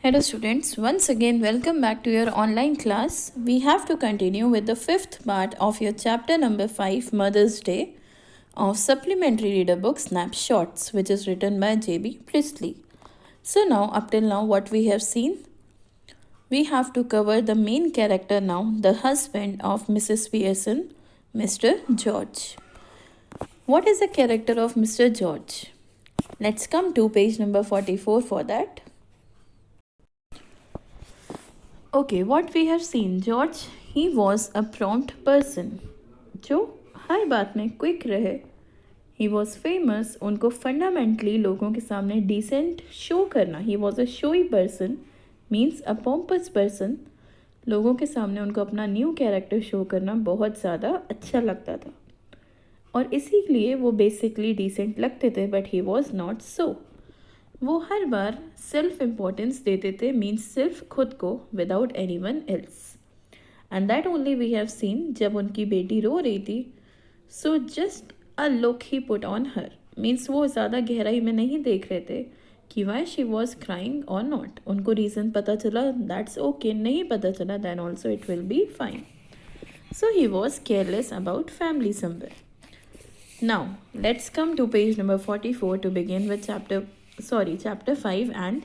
Hello students, once again welcome back to your online class. We have to continue with the fifth part of your chapter number 5 Mother's Day of supplementary reader book Snapshots, which is written by J.B. Priestley. So now up till now what we have seen, we have to cover the main character now, the husband of Mrs. Pearson, Mr. George. What is the character of Mr. George? Let's come to page number 44 for that. Okay, what we have seen, George, he was a prompt person जो हर बात में quick रहे. He was famous, उनको fundamentally लोगों के सामने decent show करना. He was a showy person, means a pompous person. लोगों के सामने उनको अपना न्यू कैरेक्टर शो करना बहुत ज़्यादा अच्छा लगता था और इसीलिए वो बेसिकली डिसेंट लगते थे, but he was not so. वो हर बार सेल्फ इम्पोर्टेंस देते थे, मीन्स सिर्फ खुद को, without any one else. And that only we have seen जब उनकी बेटी रो रही थी. So just a look he put on her, means वो ज़्यादा गहराई में नहीं देख रहे थे कि वाई शी वॉज क्राइंग और नॉट. उनको रीज़न पता चला, दैट्स ओके. नहीं पता चला, then also it will be fine. So he was careless about family somewhere. Now let's come to page number 44 to begin with chapter 5 and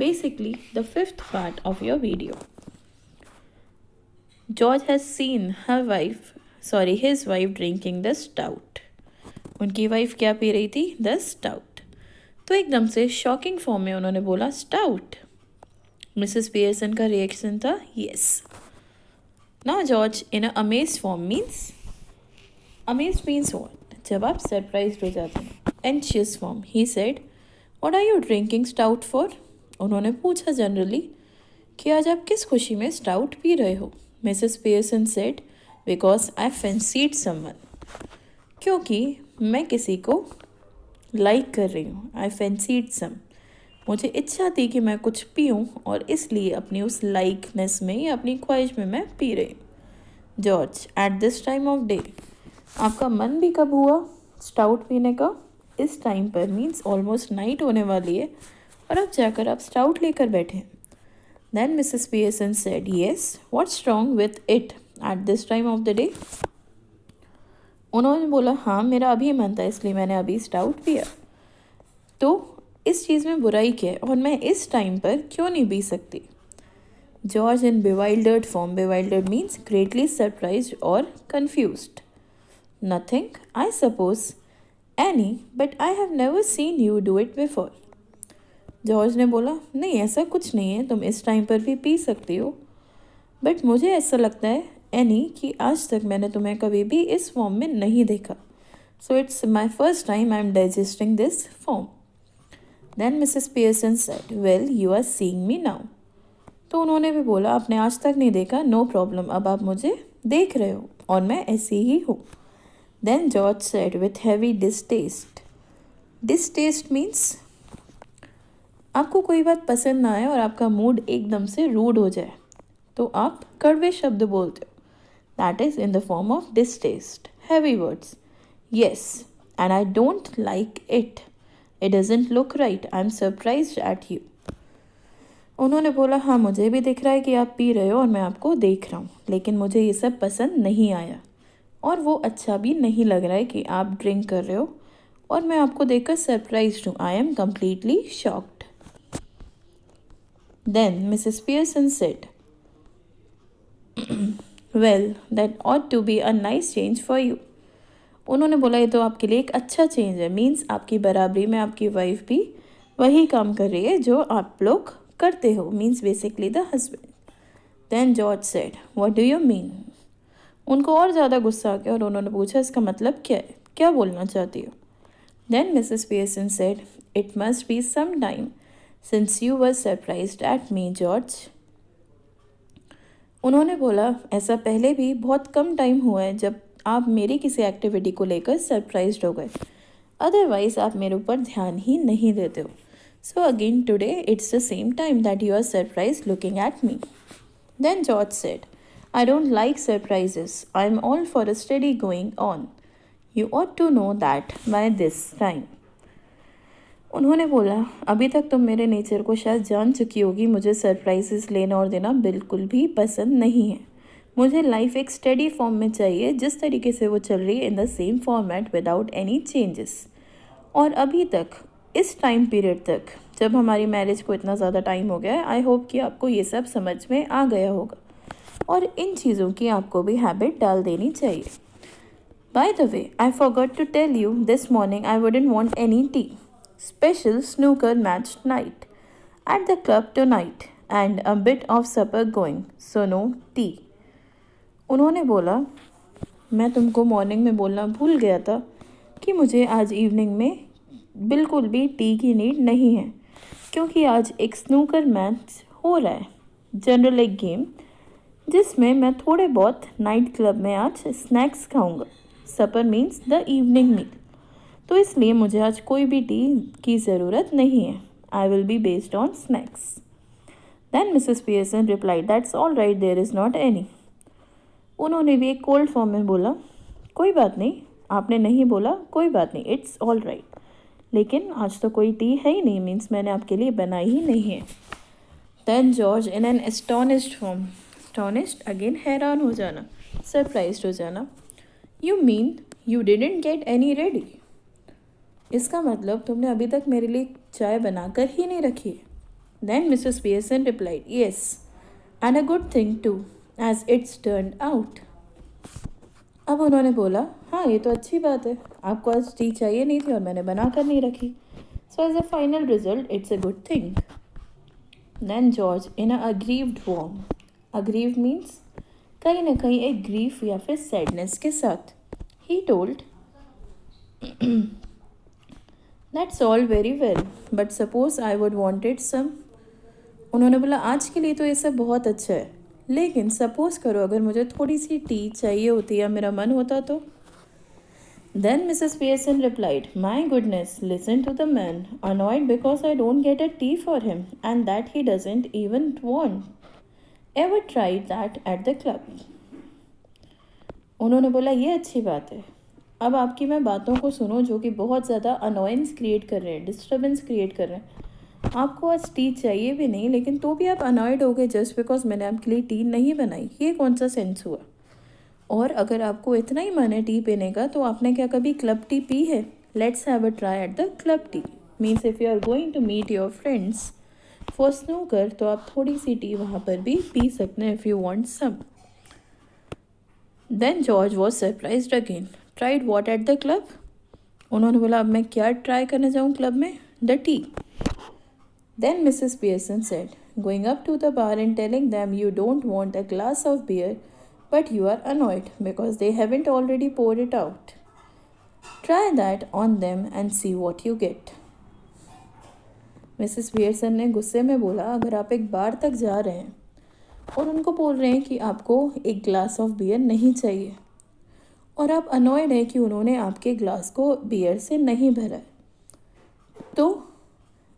basically the fifth part of your video. George has seen his wife drinking the stout. उनकी wife क्या P रही थी? The stout. तो एकदम से shocking form में उन्होंने बोला स्टाउट. मिसेस पियर्सन का रिएक्शन था yes. Now George in a amazed form means what? जब आप सरप्राइज्ड हो जाते हैं. Anxious form, he said, What are you drinking stout for? उन्होंने पूछा जनरली कि आज आप किस खुशी में स्टाउट पी रहे हो. Mrs Pearson said, because I fancied someone. क्योंकि मैं किसी को लाइक कर रही हूँ. आई फैंसीड सम, मुझे इच्छा थी कि मैं कुछ पीऊँ और इसलिए अपनी उस लाइकनेस में या अपनी ख्वाहिश में मैं पी रही हूँ. George, eight this time of day, आपका मन भी कब हुआ स्टाउट पीने का? इस टाइम पर, मीन्स ऑलमोस्ट नाइट होने वाली है और अब जाकर आप स्टाउट लेकर बैठे हैं. Then Mrs Pearson said, yes, what's wrong with it at this time of the day? उन्होंने बोला, हाँ मेरा अभी मन था इसलिए मैंने अभी स्टाउट पिया. तो इस चीज़ में बुराई क्या है और मैं इस टाइम पर क्यों नहीं पी सकती? George in bewildered form. Bewildered means greatly surprised or confused. Nothing, I suppose, Annie, but I have never seen you do it before. George ने बोला, नहीं ऐसा कुछ नहीं है, तुम इस टाइम पर भी पी सकती हो, बट मुझे ऐसा लगता है एनी कि आज तक मैंने तुम्हें कभी भी इस फॉर्म में नहीं देखा. So it's my first time I am digesting this form. Then Mrs Pearson said, well you are seeing me now. तो उन्होंने भी बोला, आपने आज तक नहीं देखा, नो प्रॉब्लम, अब आप मुझे देख रहे हो और मैं ऐसी ही हूँ. Then George said with heavy distaste. Distaste means आपको कोई बात पसंद ना आए और आपका मूड एकदम से रूड हो जाए तो आप कड़वे शब्द बोलते हो. That is in the form of distaste. Heavy words. Yes, and I don't like it. It doesn't look right. I'm surprised at you. उन्होंने बोला, हाँ मुझे भी दिख रहा है कि आप पी रहे हो और मैं आपको देख रहा हूँ, लेकिन मुझे ये सब पसंद नहीं आया और वो अच्छा भी नहीं लग रहा है कि आप ड्रिंक कर रहे हो और मैं आपको देखकर सरप्राइज्ड हूँ. I am completely shocked. Then Mrs Pearson said, well that ought to be a nice change for you. उन्होंने बोला, ये तो आपके लिए एक अच्छा चेंज है, मीन्स आपकी बराबरी में आपकी वाइफ भी वही काम कर रही है जो आप लोग करते हो, means basically the husband. Then George said, what do you mean? उनको और ज़्यादा गुस्सा आ गया और उन्होंने पूछा, इसका मतलब क्या है, क्या बोलना चाहती हो? Then Mrs Pearson said, it must be some time since you were surprised at me George. उन्होंने बोला, ऐसा पहले भी बहुत कम टाइम हुआ है जब आप मेरी किसी एक्टिविटी को लेकर सरप्राइज्ड हो गए, अदरवाइज आप मेरे ऊपर ध्यान ही नहीं देते हो. So again today it's the same time that you are surprised looking at me. Then George said, I don't like surprises. I'm all for a steady going on. You ought to know that by this time. उन्होंने बोला, अभी तक तुम मेरे nature को शायद जान चुकी होगी, मुझे सरप्राइजेस लेना और देना बिल्कुल भी पसंद नहीं है। मुझे लाइफ एक स्टडी फॉर्म में चाहिए, जिस तरीके से वो चल रही है, in the same format without any changes. और अभी तक, इस टाइम पीरियड तक, जब हमारी मैरिज को इतना ज़्यादा टाइम हो गया है, आई होप कि आपको ये सब समझ में आ गया होगा और इन चीज़ों की आपको भी हैबिट डाल देनी चाहिए। By the way, I forgot to tell you this morning I wouldn't want any tea. Special snooker match night at the club tonight and a bit of supper going, so no tea. उन्होंने बोला, मैं तुमको morning में बोलना भूल गया था कि मुझे आज इवनिंग में बिल्कुल भी टी की नीड नहीं है, क्योंकि आज एक स्नूकर मैच हो रहा है, जनरल एक गेम, जिसमें मैं थोड़े बहुत नाइट क्लब में आज स्नैक्स खाऊंगा। सपर मीन्स द इवनिंग मील, तो इसलिए मुझे आज कोई भी टी की ज़रूरत नहीं है। I will be based on snacks. Then Mrs Pearson replied, that's all right, there is not any. उन्होंने भी एक कोल्ड फॉर्म में बोला, कोई बात नहीं, आपने नहीं बोला कोई बात नहीं, इट्स ऑल राइट, लेकिन आज तो कोई टी है ही नहीं, मीन्स मैंने आपके लिए बनाई ही नहीं है। Then George in an astonished form, astonished again हैरान हो जाना, सरप्राइज्ड हो जाना, you mean you didn't get any ready? इसका मतलब तुमने अभी तक मेरे लिए चाय बनाकर ही नहीं रखी है। Then Mrs Pearson replied, yes, and a good thing too, as it's turned out. अब उन्होंने बोला, हाँ ये तो अच्छी बात है, आपको आज टी चाहिए नहीं थी और मैंने बना कर नहीं रखी, so as a final result it's a good thing. Then George in a aggrieved form, aggrieved means कहीं ना कहीं एक ग्रीफ या फिर सैडनेस के साथ, he told, that's all very well, but suppose I would wanted some. उन्होंने बोला, आज के लिए तो ये सब बहुत अच्छा है, लेकिन सपोज करो अगर मुझे थोड़ी सी टी चाहिए होती या मेरा मन होता तो। Then Mrs Pearson replied, my goodness, listen to the man, annoyed because I don't get a tea for him and that he doesn't even want ever try that at the club. उन्होंने बोला, ये अच्छी बात है, अब आपकी मैं बातों को सुनो जो कि बहुत ज़्यादा अनोयंस क्रिएट कर रहे हैं, डिस्टर्बेंस क्रिएट कर रहे हैं। आपको आज टी चाहिए भी नहीं, लेकिन तो भी आप अनॉयड हो गए जस्ट बिकॉज मैंने आपके लिए टी नहीं बनाई, ये कौन सा सेंस हुआ? और अगर आपको इतना ही मन है टी पीने का, तो आपने क्या कभी क्लब टी पी है? Let's have a try at the club tea, means if you are going to meet your friends for snooker, तो आप थोड़ी सी टी वहाँ पर भी पी सकते हैं if you want some. Then George was surprised again, tried what at the club? उन्होंने बोला, अब मैं क्या ट्राई करने जाऊँ क्लब में? The tea. Then Mrs Pearson said, going up to the bar and telling them you don't want a glass of beer but you are annoyed because they haven't already poured it out. Try that on them and see what you get. Mrs Pearson ने गुस्से में बोला, अगर आप एक बार तक जा रहे हैं और उनको बोल रहे हैं कि आपको एक ग्लास ऑफ बियर नहीं चाहिए, और आप अनॉयड है कि उन्होंने आपके ग्लास को बियर से नहीं भरा है, तो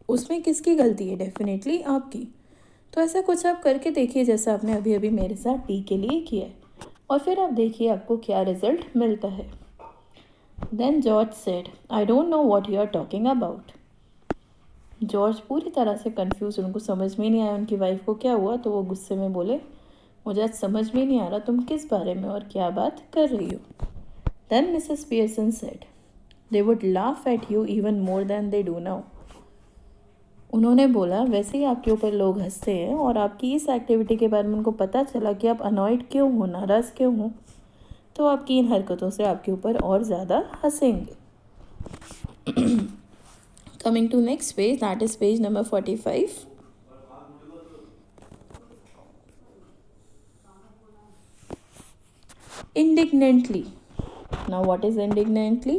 उसमें किसकी गलती है? डेफिनेटली आपकी। तो ऐसा कुछ आप करके देखिए जैसा आपने अभी अभी मेरे साथ टी के लिए किया है, और फिर आप देखिए आपको क्या रिजल्ट मिलता है। Then George said, I don't know what you are talking about. George पूरी तरह से कंफ्यूज, उनको समझ में नहीं आया उनकी वाइफ को क्या हुआ, तो वो गुस्से में बोले, मुझे आज समझ में नहीं आ रहा तुम किस बारे में और क्या बात कर रही हो। Then Mrs Pearson said, they would laugh at you even more than they do now. उन्होंने बोला, वैसे ही आपके ऊपर लोग हंसते हैं, और आपकी इस एक्टिविटी के बारे में उनको पता चला कि आप अनॉयड क्यों हो, नाराज़ क्यों हो, तो आपकी इन हरकतों से आपके ऊपर और ज़्यादा हंसेंगे। Coming to next page, that is page number 45. Indignantly. Now what is indignantly?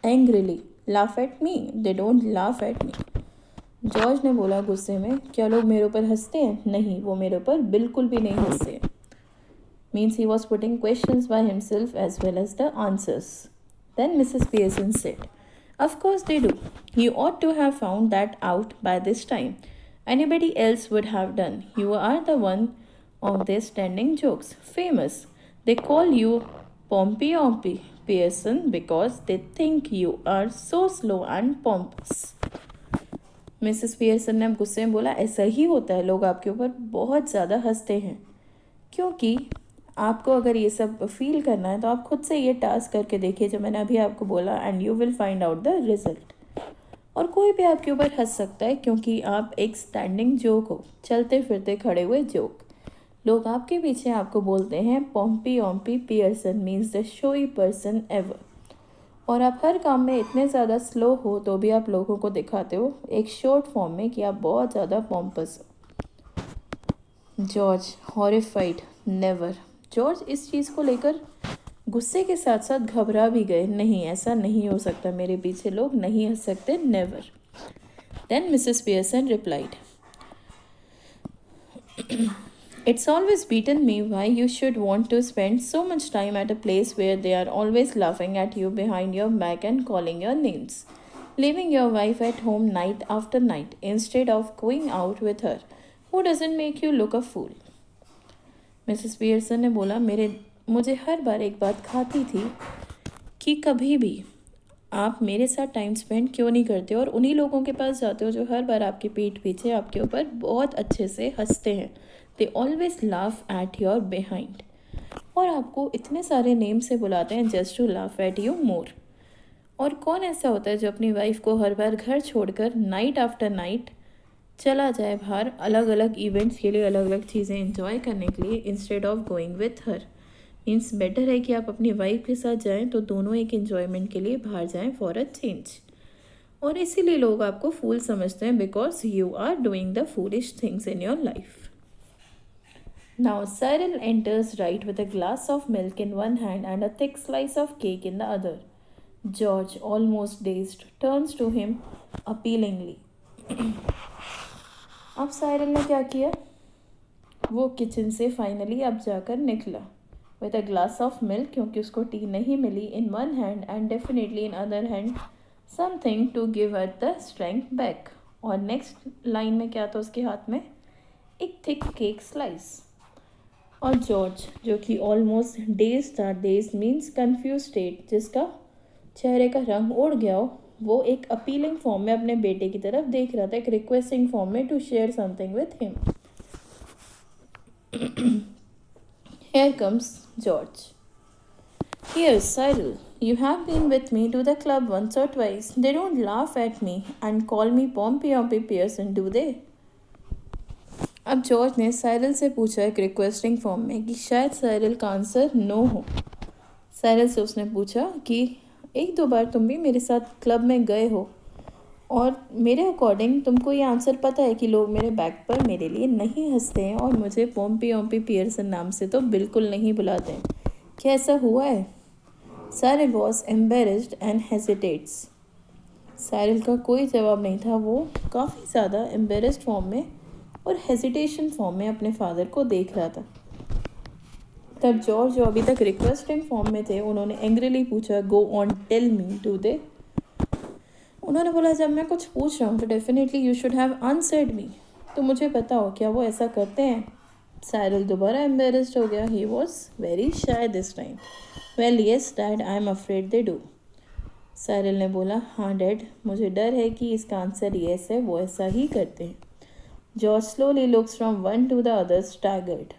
Angrily. Laugh at me. They don't laugh at me. George ने बोला गुस्से में, क्या लोग मेरे ऊपर हंसते हैं? नहीं, वो मेरे ऊपर बिल्कुल भी नहीं हंसते हैं। Means he was putting questions by himself as well as the answers. Then Mrs. Pearson said, of course they do. You ought to have found that out by this time. Anybody else would have done. You are the one of their standing jokes. Famous. They call you Pompey Pearson because they think you are so slow and pompous. Mrs Pearson ने अब गुस्से में बोला, ऐसा ही होता है, लोग आपके ऊपर बहुत ज़्यादा हंसते हैं, क्योंकि आपको अगर ये सब फील करना है तो आप खुद से ये टास्क करके देखिए जो मैंने अभी आपको बोला, and you will find out the result. और कोई भी आपके ऊपर हंस सकता है क्योंकि आप एक स्टैंडिंग जोक हो, चलते फिरते खड़े हुए जोक। लोग आपके पीछे आपको बोलते हैं Pompy Ompy Pearson means the showy person ever. और आप हर काम में इतने ज़्यादा स्लो हो तो भी आप लोगों को दिखाते हो एक शॉर्ट फॉर्म में कि आप बहुत ज़्यादा पॉम्पस हो। George horrified, never. जॉर्ज इस चीज़ को लेकर गुस्से के साथ साथ घबरा भी गए, नहीं ऐसा नहीं हो सकता, मेरे पीछे लोग नहीं हंस सकते, never. Then Mrs Pearson replied, It's always beaten me why you should want to spend so much time at a place where they are always laughing at you behind your back and calling your names. Leaving your wife at home night after night instead of going out with her, who doesn't make you look a fool. Mrs Pearson ने बोला, मुझे हर बार एक बात खाती थी कि कभी भी आप मेरे साथ टाइम स्पेंड क्यों नहीं करते और उन्हीं लोगों के पास जाते हो जो हर बार आपकी पीठ पीछे आपके ऊपर बहुत अच्छे से हंसते हैं। They always laugh at your behind, और आपको इतने सारे नेम से बुलाते हैं just to laugh at you more. और कौन ऐसा होता है जो अपनी वाइफ को हर बार घर छोड़कर नाइट आफ्टर नाइट चला जाए बाहर अलग अलग इवेंट्स के लिए, अलग अलग चीज़ें इंजॉय करने के लिए, instead of going with her. Means better है कि आप अपनी वाइफ के साथ जाएं तो दोनों एक इन्जॉयमेंट के लिए बाहर जाएं फॉर अ चेंज। और इसीलिए लोग आपको फूल समझते हैं, because you are doing the foolish things in your life. Now Cyril enters right with a glass of milk in one hand and a thick slice of cake in the other. George, almost dazed, turns to him appealingly. अब Cyril ने क्या किया, वो kitchen से finally अब जाकर निकला with a glass of milk, क्योंकि उसको टी नहीं मिली, in one hand and definitely in other hand something to give her the strength back. और नेक्स्ट लाइन में क्या था उसके हाथ में, एक थिक केक स्लाइस। और जॉर्ज जो कि ऑलमोस्ट डेज था, डेज मीन्स कन्फ्यूज स्टेट, जिसका चेहरे का रंग उड़ गया हो, वो एक अपीलिंग फॉर्म में अपने बेटे की तरफ देख रहा था, एक रिक्वेस्टिंग फॉर्म में to share something with him. Here comes George. Here, Cyril, you have been with me to the club once or twice. They don't laugh at me and call me Pompey Pompey Pearson, do they? अब George ने Cyril से पूछा एक requesting form में कि शायद Cyril का answer no हो। साइरल से उसने पूछा कि एक दो बार तुम भी मेरे साथ क्लब में गए हो और मेरे अकॉर्डिंग तुमको ये आंसर पता है कि लोग मेरे बैक पर मेरे लिए नहीं हंसते हैं और मुझे पोम्पी ओम्पी पियर्सन नाम से तो बिल्कुल नहीं बुलाते हैं, क्या ऐसा हुआ है? Cyril was embarrassed and hesitates. Cyril का कोई जवाब नहीं था, वो काफ़ी ज़्यादा एम्बेरस्ड फॉर्म में और हेजिटेशन फॉर्म में अपने फादर को देख रहा था। तब जॉर्ज जो अभी तक रिक्वेस्टिंग फॉर्म में थे, उन्होंने एंग्रीली पूछा, go on tell me, do they? उन्होंने बोला, जब मैं कुछ पूछ रहा हूँ तो definitely you should have answered me, तो मुझे पता हो क्या वो ऐसा करते हैं। साइरल दोबारा एम्बेरस्ड हो गया, he was very shy this time. Well yes dad, I am afraid they do. Cyril ने बोला, हाँ डैड, मुझे डर है कि इसका आंसर येस है, वो ऐसा ही करते हैं। George slowly looks from one to the other staggered.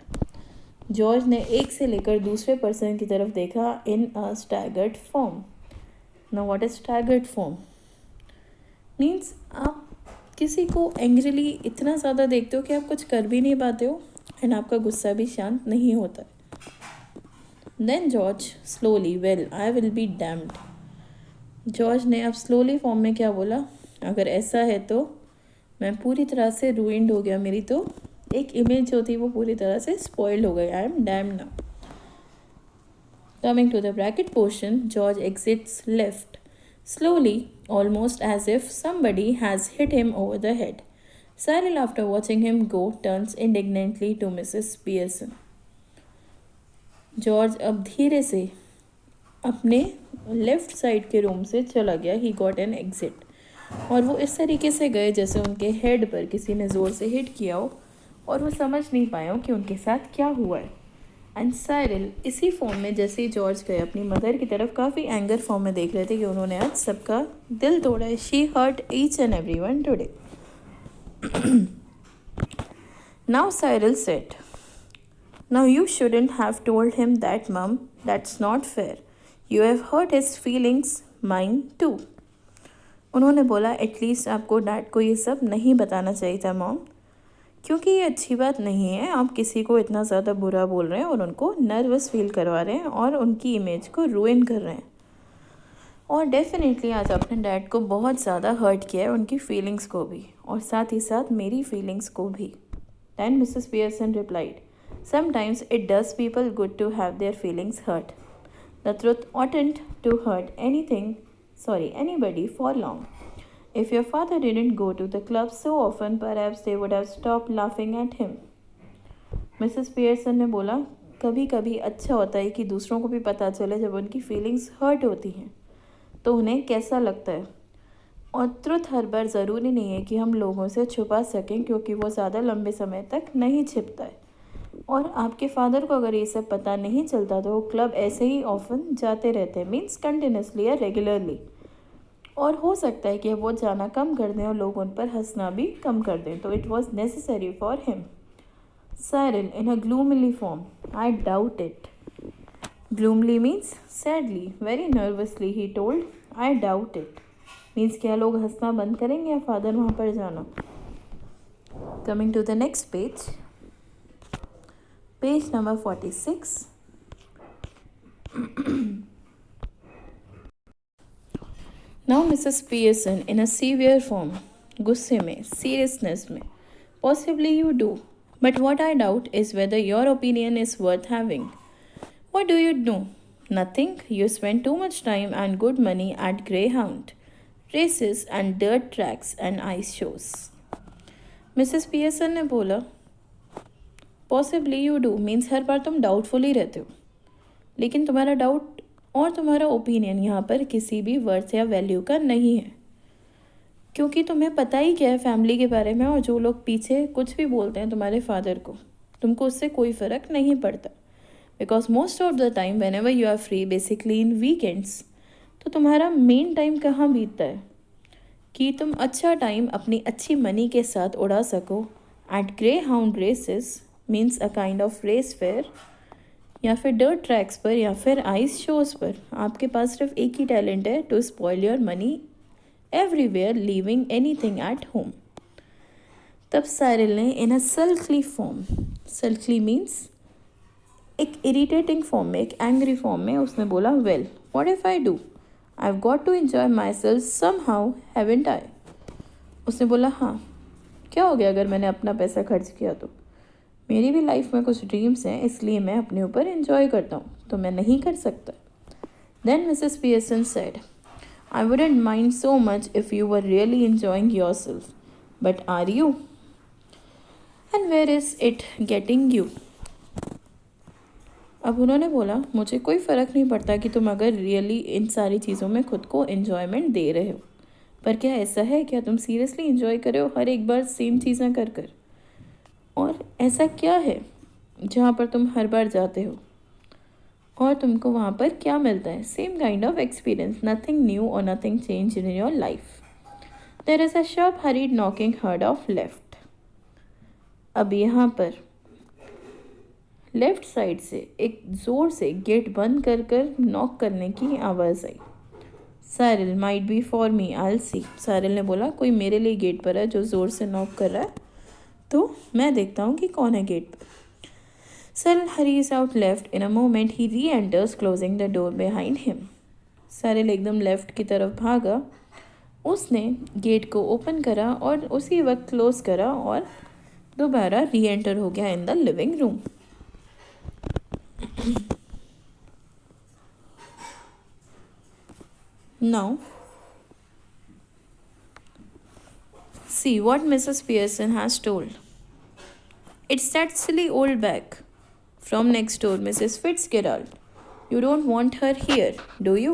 George ने एक से लेकर दूसरे पर्सन की तरफ देखा in a staggered form. Now what is staggered form? Means आप किसी को एंग्रीली इतना ज़्यादा देखते हो कि आप कुछ कर भी नहीं पाते हो एंड आपका गुस्सा भी शांत नहीं होता। Then George slowly, well I will be damned. George ने अब स्लोली फॉर्म में क्या बोला, अगर ऐसा है तो मैं पूरी तरह से रूइंड हो गया, मेरी तो एक इमेज जो थी वो पूरी तरह से स्पॉइल्ड हो गई, I am damned now. Coming to the bracket portion, George exits left slowly, almost as if somebody has hit him over the head. Cyril, after watching him go, turns indignantly to Mrs. Pearson. George अब धीरे से अपने left side के room से चला गया, he got an exit, और वो इस तरीके से गए जैसे उनके हेड पर किसी ने ज़ोर से हिट किया हो और वो समझ नहीं पाए हो कि उनके साथ क्या हुआ है। एंड साइरल इसी फॉर्म में जैसे ही जॉर्ज गए अपनी मदर की तरफ, काफ़ी एंगर फॉर्म में देख रहे थे कि उन्होंने आज सबका दिल तोड़ा है। She hurt each and everyone today. Now Cyril said, "Now you shouldn't have told him that, Mum. That's not fair. You have hurt his feelings, mine too." उन्होंने बोला, एटलीस्ट आपको डैड को ये सब नहीं बताना चाहिए था मॉम, क्योंकि ये अच्छी बात नहीं है। आप किसी को इतना ज़्यादा बुरा बोल रहे हैं और उनको नर्वस फील करवा रहे हैं और उनकी इमेज को रूइन कर रहे हैं। और डेफिनेटली आज आपने डैड को बहुत ज़्यादा हर्ट किया है, उनकी फीलिंग्स को भी, और साथ ही साथ मेरी फीलिंग्स को भी। Then Mrs Pearson replied, sometimes it does people good to have their feelings hurt. The truth oughtn't to hurt anybody for long. If your father didn't go to the club so often, perhaps they would have stopped laughing at him. Mrs Pearson ने बोला, कभी कभी अच्छा होता है कि दूसरों को भी पता चले जब उनकी फीलिंग्स हर्ट होती हैं तो उन्हें कैसा लगता है। और ट्रुथ हर बार ज़रूरी नहीं है कि हम लोगों से छुपा सकें, क्योंकि वो ज़्यादा लंबे समय तक नहीं छिपता है। और आपके फादर को अगर ये सब पता नहीं चलता तो वो क्लब ऐसे ही ऑफन जाते रहते हैं, मीन्स कंटिन्यूसली या रेगुलरली। और हो सकता है कि वो जाना कम कर दें और लोग उन पर हंसना भी कम कर दें। तो it was necessary for him. Cyril in a gloomily form, I doubt it. Gloomily means sadly, very nervously he told, I doubt it. Means क्या लोग हंसना बंद करेंगे या फादर वहाँ पर जाना। Coming to the next page, page number 46. Now Mrs. Pearson in a severe form, गुस्से में, seriousness में, possibly you do. But what I doubt is whether your opinion is worth having. What do you know? Nothing. You spend too much time and good money at Greyhound races and dirt tracks and ice shows. Mrs. Pearson ने बोला, Possibly you do means हर बार तुम doubtful ही रहते हो, लेकिन तुम्हारा doubt और तुम्हारा opinion यहाँ पर किसी भी वर्थ या वैल्यू का नहीं है, क्योंकि तुम्हें पता ही क्या है फैमिली के बारे में। और जो लोग पीछे कुछ भी बोलते हैं तुम्हारे फादर को, तुमको उससे कोई फ़र्क नहीं पड़ता। Because most of the time whenever you are free, basically in weekends, तो तुम्हारा मेन टाइम कहाँ बीतता है कि तुम अच्छा टाइम अपनी अच्छी मनी के साथ उड़ा सको at greyhound races, means a kind of race fair, या फिर डर्ट ट्रैक्स पर, या फिर आइस शोज़ पर। आपके पास सिर्फ एक ही टैलेंट है, to spoil your money everywhere, leaving anything at home. तब साइरिल ने in a sulkily form, sulkily means एक इरिटेटिंग फॉर्म में, एक एंग्री फॉर्म में, उसने बोला, well what if I do, I have got to enjoy myself somehow, haven't I. उसने बोला, हाँ क्या हो गया अगर मैंने अपना पैसा खर्च किया तो, मेरी भी लाइफ में कुछ ड्रीम्स हैं, इसलिए मैं अपने ऊपर एंजॉय करता हूँ, तो मैं नहीं कर सकता। Then Mrs Pearson said, I wouldn't mind so much if you were really enjoying yourself. But are you? And where is it getting you? अब उन्होंने बोला, मुझे कोई फ़र्क नहीं पड़ता कि तुम अगर रियली इन सारी चीज़ों में खुद को एन्जॉयमेंट दे रहे हो, पर क्या ऐसा है? क्या तुम सीरियसली एंजॉय कर रहे हो हर एक बार सेम चीज़ें कर कर? और ऐसा क्या है जहाँ पर तुम हर बार जाते हो और तुमको वहाँ पर क्या मिलता है? Same kind of experience, nothing new और nothing change in your life. There is a sharp hurried knocking heard off left. अब यहाँ पर लेफ्ट साइड से एक ज़ोर से गेट बंद कर कर नॉक करने की आवाज़ आई। Cyril, might be for me, I will see. Cyril ने बोला, कोई मेरे लिए गेट पर है जो ज़ोर से नॉक कर रहा है, तो मैं देखता हूँ कि कौन है गेट पर। Cyril hurries out left. In a moment he re-enters, closing the door behind him. Cyril एकदम लेफ्ट की तरफ भागा, उसने गेट को ओपन करा और उसी वक्त क्लोज करा और दोबारा री एंटर हो गया in the living room. Now see what Mrs. Pearson has told. It's that silly old bag from next door, Mrs. Fitzgerald. You don't want her here, do you?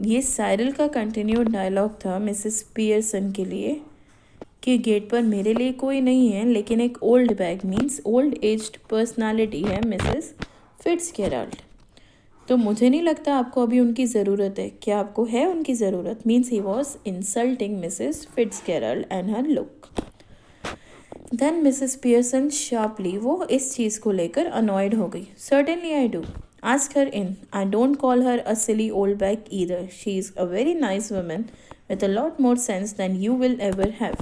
ये साइरिल का continued dialogue था Mrs Pearson के लिए कि gate पर मेरे लिए कोई नहीं है, लेकिन एक old bag means old aged personality है मिसेस फिट्जगेराल्ड, तो मुझे नहीं लगता आपको अभी उनकी ज़रूरत है। क्या आपको है उनकी ज़रूरत? Means he was insulting Mrs Fitzgerald and her look. Then Mrs Pearson sharply, वो इस चीज़ को लेकर अनॉयड हो गई। Certainly I do, ask her in, I don't call her a silly old bag either, she is a very nice woman with a lot more sense than you will ever have.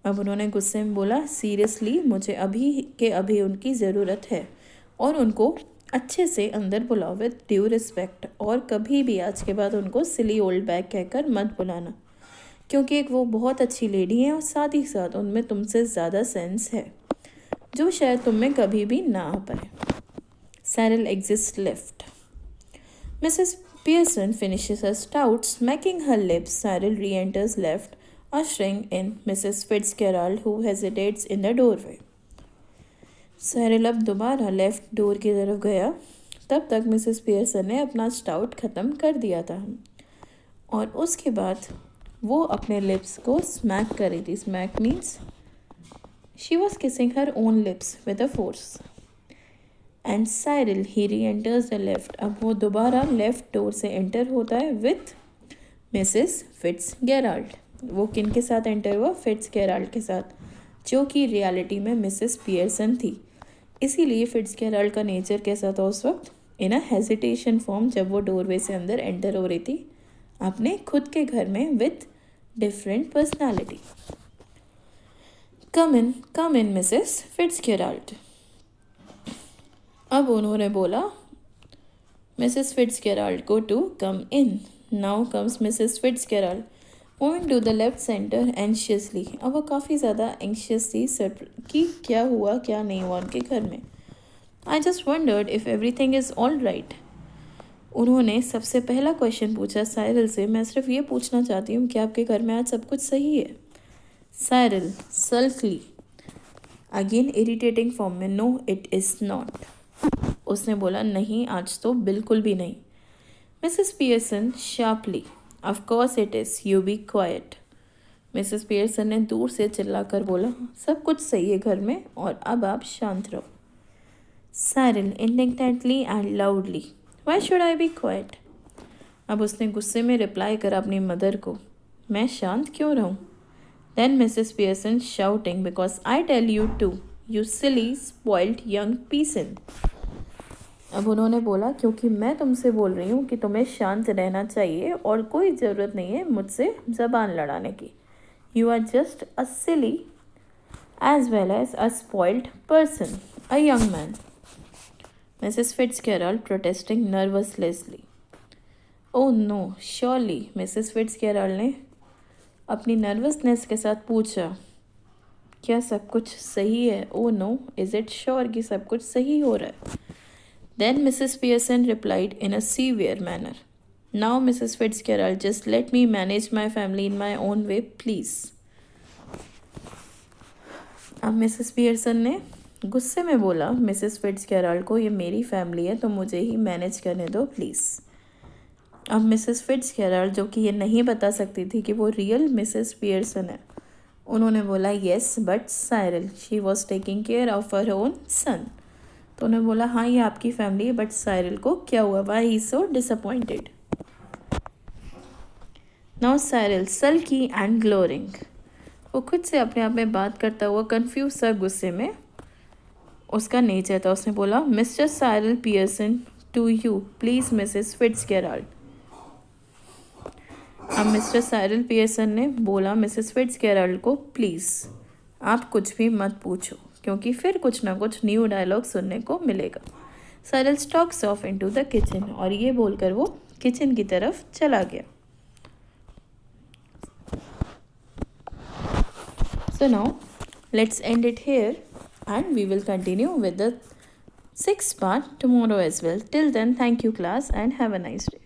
अब उन्होंने गुस्से में बोला, seriously मुझे अभी के अभी उनकी ज़रूरत है और उनको अच्छे से अंदर बुलाओ विद ड्यू रिस्पेक्ट, और कभी भी आज के बाद उनको सिली ओल्ड बैग कहकर मत बुलाना, क्योंकि एक वो बहुत अच्छी लेडी है और साथ ही साथ उनमें तुमसे ज़्यादा सेंस है जो शायद तुम में कभी भी ना आ पाए। Cyril exist left. Mrs Pearson finishes her stout, smacking her lips. Cyril re-enters left, ushering in Mrs. Fitzgerald, who hesitates in the doorway. सैरिल अब दोबारा लेफ्ट डोर की तरफ गया। तब तक मिसेस पियर्सन ने अपना स्टाउट ख़त्म कर दिया था और उसके बाद वो अपने लिप्स को स्मैक कर रही थी। Smack means she was kissing her own lips with a force. And Cyril he reenters the left. अब वो दोबारा लेफ्ट डोर से एंटर होता है विथ मिसेस फिट्जगेराल्ड। वो किन के साथ एंटर हुआ? फिट्जगेराल्ड के साथ, जो कि रियलिटी में मिसेस पियर्सन थी। इसीलिए फिट्जगेराल्ड का नेचर कैसा था उस वक्त? इन अ हेजिटेशन फॉर्म, जब वो डोरवे से अंदर एंटर हो रही थी अपने खुद के घर में with different personality. Come in Mrs Fitzgerald. अब उन्होंने बोला मिसेस फिट्जगेराल्ड को to come in. Now comes Mrs Fitzgerald moving to the left centre anxiously. अब वो काफ़ी ज़्यादा एंशियस थी कि क्या हुआ क्या नहीं हुआ उनके घर में। I just wondered if everything is all right. उन्होंने सबसे पहला क्वेश्चन पूछा साइरिल से, मैं सिर्फ ये पूछना चाहती हूँ कि आपके घर में आज सब कुछ सही है? Cyril sulkily, again irritating form में, नो इट इज़ नॉट। उसने बोला, नहीं आज तो बिल्कुल भी नहीं। Mrs Pearson sharply, of course it is, you be quiet. Mrs Pearson ने दूर से चिल्लाकर बोला, सब कुछ सही है घर में और अब आप शांत रहो। Cyril indignantly and loudly, why should I be quiet. अब उसने गुस्से में रिप्लाई करा अपनी मदर को, मैं शांत क्यों रहूँ? Then Mrs Pearson shouting, because I tell you too, you silly spoiled young person. अब उन्होंने बोला, क्योंकि मैं तुमसे बोल रही हूँ कि तुम्हें शांत रहना चाहिए और कोई ज़रूरत नहीं है मुझसे ज़बान लड़ाने की। You are just a silly as well as a spoiled person, a young man. Mrs Fitzgerald protesting nervelessly. Oh no surely, Mrs Fitzgerald ने अपनी नर्वसनेस के साथ पूछा, क्या सब कुछ सही है? Oh no, is it sure कि सब कुछ सही हो रहा है? Then Mrs. Pearson replied in a severe manner, now Mrs. Fitzgerald, just let me manage my family in my own way, please. अब मिसेस पियर्सन ने गुस्से में बोला मिसेस फिट्जगेराल्ड को, ये मेरी फैमिली है तो मुझे ही मैनेज करने दो प्लीज़। अब मिसेस फिट्जगेराल्ड, जो कि ये नहीं बता सकती थी कि वो रियल मिसेस पियर्सन है, उन्होंने बोला, yes but Cyril, she was taking care of her own son. तो उन्होंने बोला, हाँ ये आपकी फैमिली है, बट साइरिल को क्या हुआ? Why he so disappointed? Now Cyril sulky and glowering, वो खुद से अपने आप में बात करता हुआ कंफ्यूज सा गुस्से में उसका नेचर था। उसने बोला, Mr Cyril Pearson to you please Mrs Fitzgerald. अब मिस्टर साइरिल पियर्सन ने बोला मिसेस फिट्जगेराल्ड को, प्लीज़ आप कुछ भी मत पूछो, क्योंकि फिर कुछ ना कुछ न्यू डायलॉग सुनने को मिलेगा। Cyril stocks of into the kitchen, और ये बोलकर वो किचन की तरफ चला गया। So now let's end it here and we will continue with the 6th part tomorrow as well. Till then, thank you class and have a nice day.